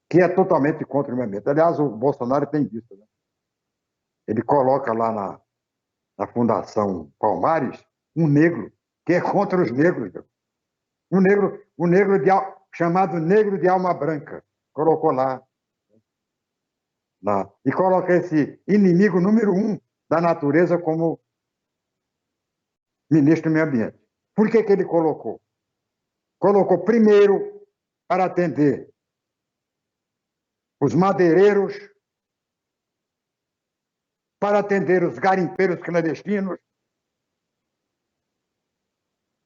que é totalmente contra o meio ambiente. Aliás, o Bolsonaro tem disso, né? Ele coloca lá na Fundação Palmares um negro, que é contra os negros. Um negro chamado negro de alma branca. Colocou lá. E coloca esse inimigo número 1 da natureza como ministro do Meio Ambiente. Por que ele colocou? Colocou primeiro para atender os madeireiros, para atender os garimpeiros clandestinos,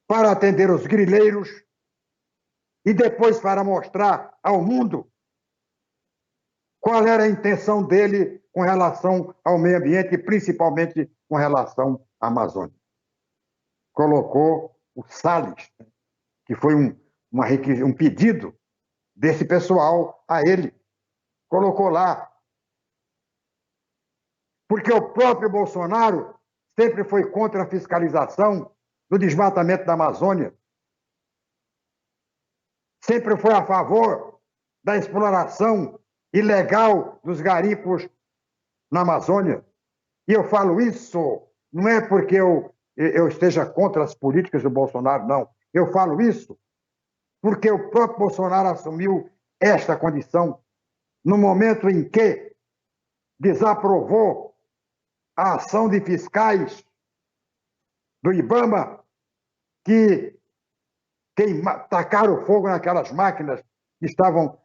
para atender os grileiros e depois para mostrar ao mundo qual era a intenção dele com relação ao meio ambiente e principalmente com relação à Amazônia. Colocou o Salles, que foi um pedido desse pessoal a ele. Colocou lá. Porque o próprio Bolsonaro sempre foi contra a fiscalização do desmatamento da Amazônia. Sempre foi a favor da exploração ilegal dos garimpos na Amazônia. E eu falo isso não é porque eu esteja contra as políticas do Bolsonaro, não. Eu falo isso porque o próprio Bolsonaro assumiu esta condição no momento em que desaprovou a ação de fiscais do IBAMA que tacaram fogo naquelas máquinas que estavam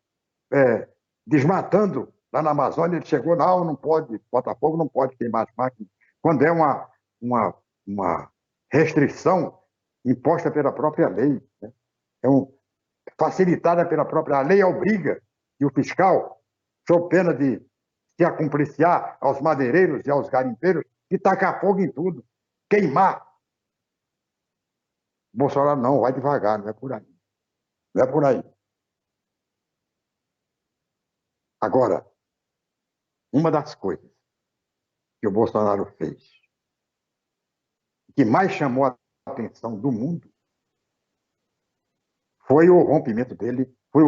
desmatando lá na Amazônia. Ele chegou, não pode, Botafogo não pode queimar as máquinas, quando é uma restrição imposta pela própria lei, né? Facilitada pela própria lei, obriga que o fiscal, sob pena de se acumpliciar aos madeireiros e aos garimpeiros, e tacar fogo em tudo, queimar. Bolsonaro não, vai devagar, não é por aí. Não é por aí. Agora, uma das coisas que o Bolsonaro fez, que mais chamou a atenção do mundo, foi o rompimento dele, foi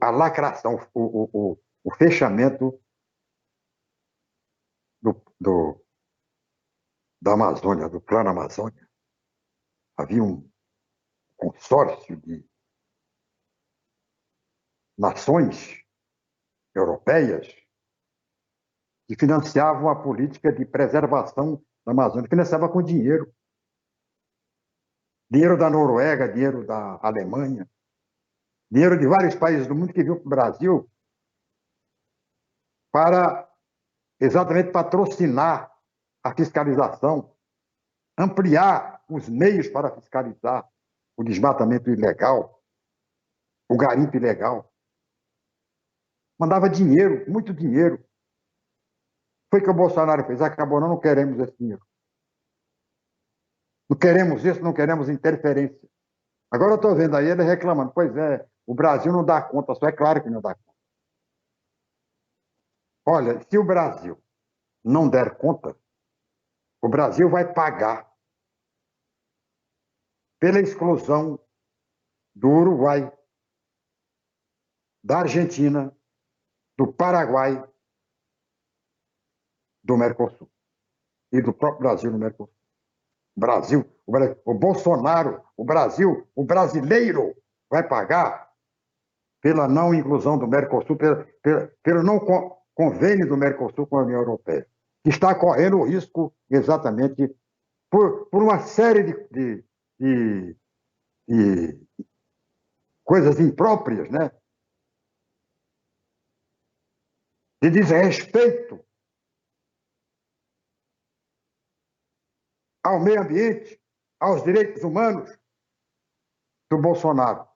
a lacração, o fechamento da Amazônia, do Plano Amazônia. Havia um consórcio de nações europeias que financiavam a política de preservação da Amazônia, financiava com dinheiro. Dinheiro da Noruega, dinheiro da Alemanha, dinheiro de vários países do mundo que viu para o Brasil para exatamente patrocinar a fiscalização ampliar os meios para fiscalizar o desmatamento ilegal, o garimpo ilegal. Mandava dinheiro, muito dinheiro. Foi o que o Bolsonaro fez. Acabou, não queremos esse dinheiro. Não queremos isso, não queremos interferência. Agora eu estou vendo aí ele reclamando. Pois é, o Brasil não dá conta, só é claro que não dá conta. Olha, se o Brasil não der conta, o Brasil vai pagar pela exclusão do Uruguai, da Argentina, do Paraguai, do Mercosul e do próprio Brasil no Mercosul. O Bolsonaro, o Brasil, o brasileiro vai pagar pela não inclusão do Mercosul, pelo não convênio do Mercosul com a União Europeia, que está correndo o risco exatamente por uma série de coisas impróprias, né? De desrespeito ao meio ambiente, aos direitos humanos do Bolsonaro.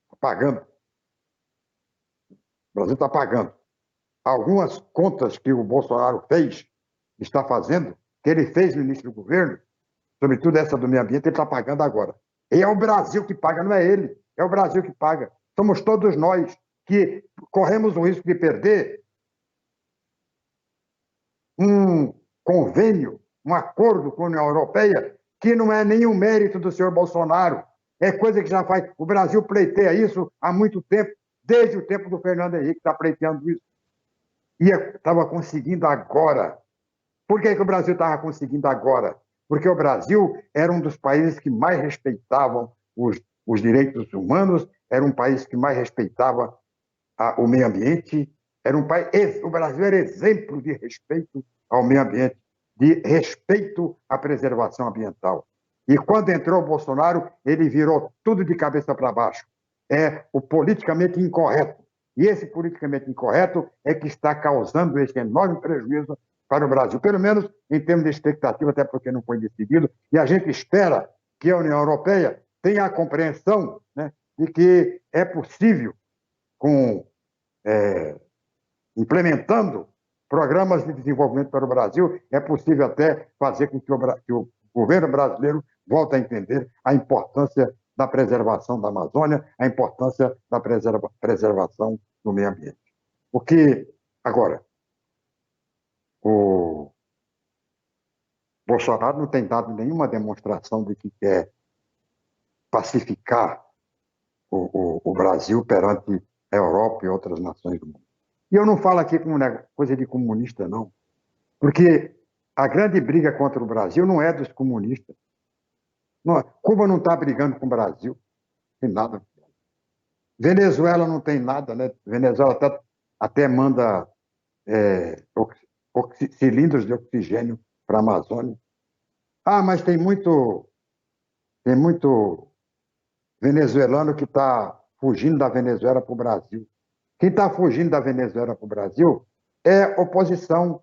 Está pagando. O Brasil está pagando. Algumas contas que o Bolsonaro fez, está fazendo, que ele fez no início do governo, sobretudo essa do meio ambiente, ele está pagando agora. E é o Brasil que paga, não é ele. É o Brasil que paga. Somos todos nós que corremos o risco de perder um convênio, um acordo com a União Europeia, que não é nenhum mérito do senhor Bolsonaro. É coisa que já faz. O Brasil pleiteia isso há muito tempo, desde o tempo do Fernando Henrique, está pleiteando isso. E estava conseguindo agora. Por que o Brasil estava conseguindo agora? Porque o Brasil era um dos países que mais respeitavam os direitos humanos, era um país que mais respeitava o meio ambiente, o Brasil era exemplo de respeito ao meio ambiente, de respeito à preservação ambiental. E quando entrou o Bolsonaro, ele virou tudo de cabeça para baixo. É o politicamente incorreto. E esse politicamente incorreto é que está causando esse enorme prejuízo para o Brasil, pelo menos em termos de expectativa, até porque não foi decidido, e a gente espera que a União Europeia tenha a compreensão, né, de que é possível, implementando programas de desenvolvimento para o Brasil, é possível até fazer com que o governo brasileiro volte a entender a importância da preservação da Amazônia, a importância da preservação do meio ambiente. Porque, agora, o Bolsonaro não tem dado nenhuma demonstração de que quer pacificar o Brasil perante a Europa e outras nações do mundo. E eu não falo aqui como coisa de comunista, não. Porque a grande briga contra o Brasil não é dos comunistas. Não, Cuba não está brigando com o Brasil. Não tem nada. Venezuela não tem nada, né? Venezuela até manda cilindros de oxigênio para a Amazônia. Ah, mas tem muito venezuelano que está fugindo da Venezuela para o Brasil. Quem está fugindo da Venezuela para o Brasil é oposição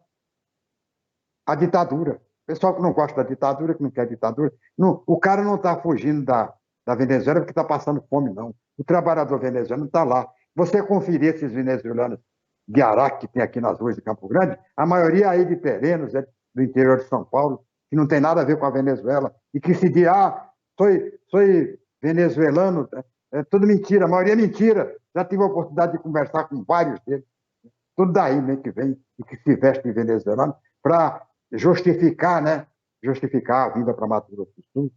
à ditadura. O pessoal que não gosta da ditadura, que não quer ditadura. Não, o cara não está fugindo da Venezuela porque está passando fome, não. O trabalhador venezuelano está lá. Você conferir esses venezuelanos de Araque que tem aqui nas ruas de Campo Grande, a maioria aí de terrenos do interior de São Paulo, que não tem nada a ver com a Venezuela, e que se diz, sou venezuelano, é tudo mentira, a maioria é mentira. Já tive a oportunidade de conversar com vários deles, tudo daí né, que vem e que se veste de venezuelano, para justificar, né? Justificar a vinda para Mato Grosso do Sul,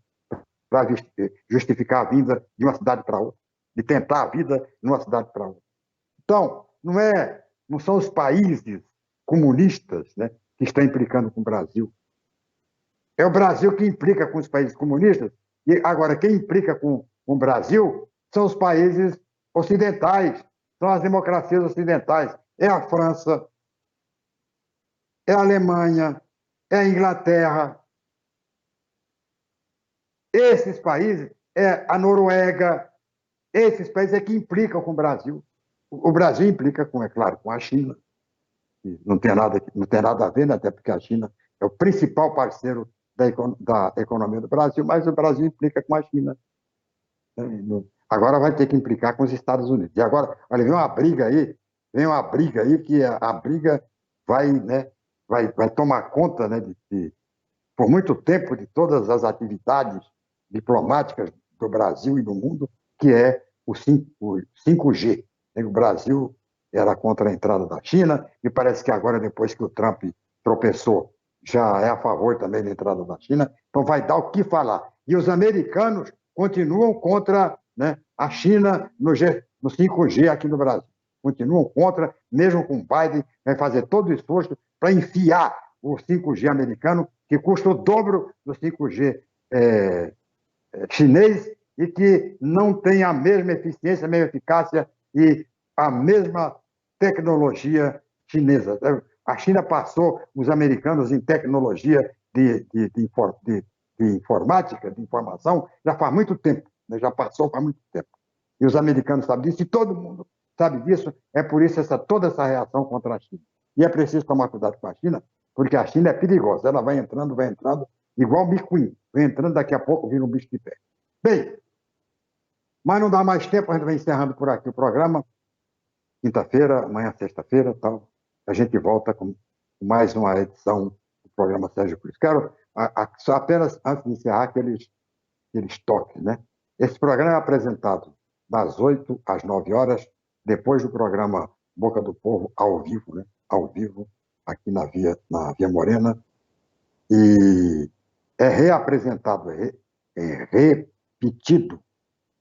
para justificar a vinda de uma cidade para outra, de tentar a vida de uma cidade para outra. Então, não são os países comunistas, né, que estão implicando com o Brasil. É o Brasil que implica com os países comunistas, e agora quem implica com o Brasil são os países ocidentais, são as democracias ocidentais. É a França, é a Alemanha, é a Inglaterra. Esses países, é a Noruega, esses países é que implicam com o Brasil. O Brasil implica, é claro, com a China. Não tem nada a ver, né? Até porque a China é o principal parceiro da economia do Brasil, mas o Brasil implica com a China. Agora vai ter que implicar com os Estados Unidos. E agora, olha, vem uma briga aí que a briga vai, né, vai tomar conta, né, por muito tempo de todas as atividades diplomáticas do Brasil e do mundo, que é o 5G. O Brasil era contra a entrada da China, e parece que agora, depois que o Trump tropeçou, já é a favor também da entrada da China, então vai dar o que falar. E os americanos continuam contra, né, a China no 5G aqui no Brasil. Continuam contra, mesmo com o Biden, vai fazer todo o esforço para enfiar o 5G americano, que custa o dobro do 5G chinês e que não tem a mesma eficiência, a mesma eficácia e a mesma tecnologia chinesa. A China passou os americanos em tecnologia de informática, de informação, já faz muito tempo, né? Já passou faz muito tempo. E os americanos sabem disso, e todo mundo sabe disso, é por isso toda essa reação contra a China. E é preciso tomar cuidado com a China, porque a China é perigosa, ela vai entrando, igual micuim, vai entrando, daqui a pouco vira um bicho de pé. Bem, mas não dá mais tempo, a gente vai encerrando por aqui o programa. Quinta-feira, amanhã sexta-feira, tal, a gente volta com mais uma edição do programa Sérgio Cruz. Quero só apenas, antes de encerrar, aqueles toques, né? Esse programa é apresentado das 8 às 9 horas, depois do programa Boca do Povo, ao vivo, né? Ao vivo, aqui na Via Morena, e é reapresentado, repetido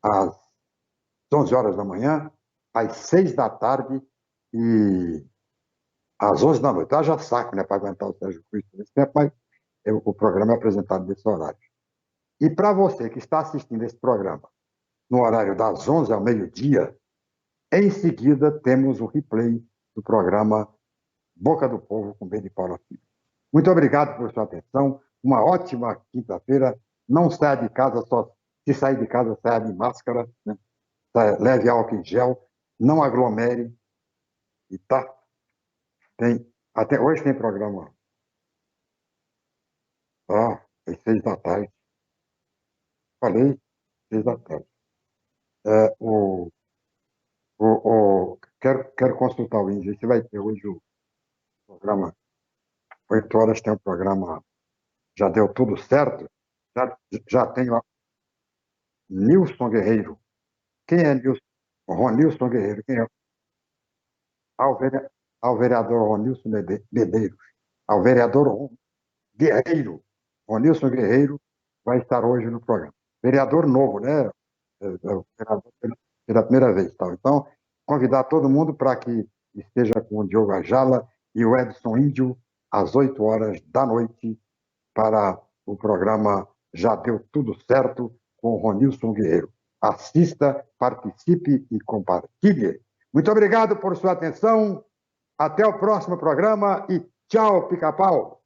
às 11 horas da manhã, às 6 da tarde e às 11 da noite. Já saco, né, para aguentar o Sérgio Cruz nesse tempo, mas o programa é apresentado nesse horário. E para você que está assistindo esse programa no horário das 11 ao meio-dia, em seguida temos o replay do programa Boca do Povo com Bem de Paula Filho. Muito obrigado por sua atenção. Uma ótima quinta-feira. Não saia de casa se sair de casa, saia de máscara, né? Leve álcool em gel, não aglomere. E tá. Até hoje tem programa. Às 6 da tarde. Falei, 6 da tarde. Quero consultar o índice. Você vai ter hoje o programa. 8 horas tem um programa. Já deu tudo certo. Já tem o Nilson Guerreiro. Quem é Nilson? Ronilson Guerreiro. Quem é? Ao vereador Ronilson Medeiros. Ao vereador Guerreiro. Ronilson Guerreiro vai estar hoje no programa. Vereador novo, né? Vereador pela primeira vez. Tal. Então, convidar todo mundo para que esteja com o Diogo Ajala e o Edson Índio às 8 horas da noite para o programa Já Deu Tudo Certo com o Ronilson Guerreiro. Assista, participe e compartilhe. Muito obrigado por sua atenção. Até o próximo programa e tchau, Pica-Pau.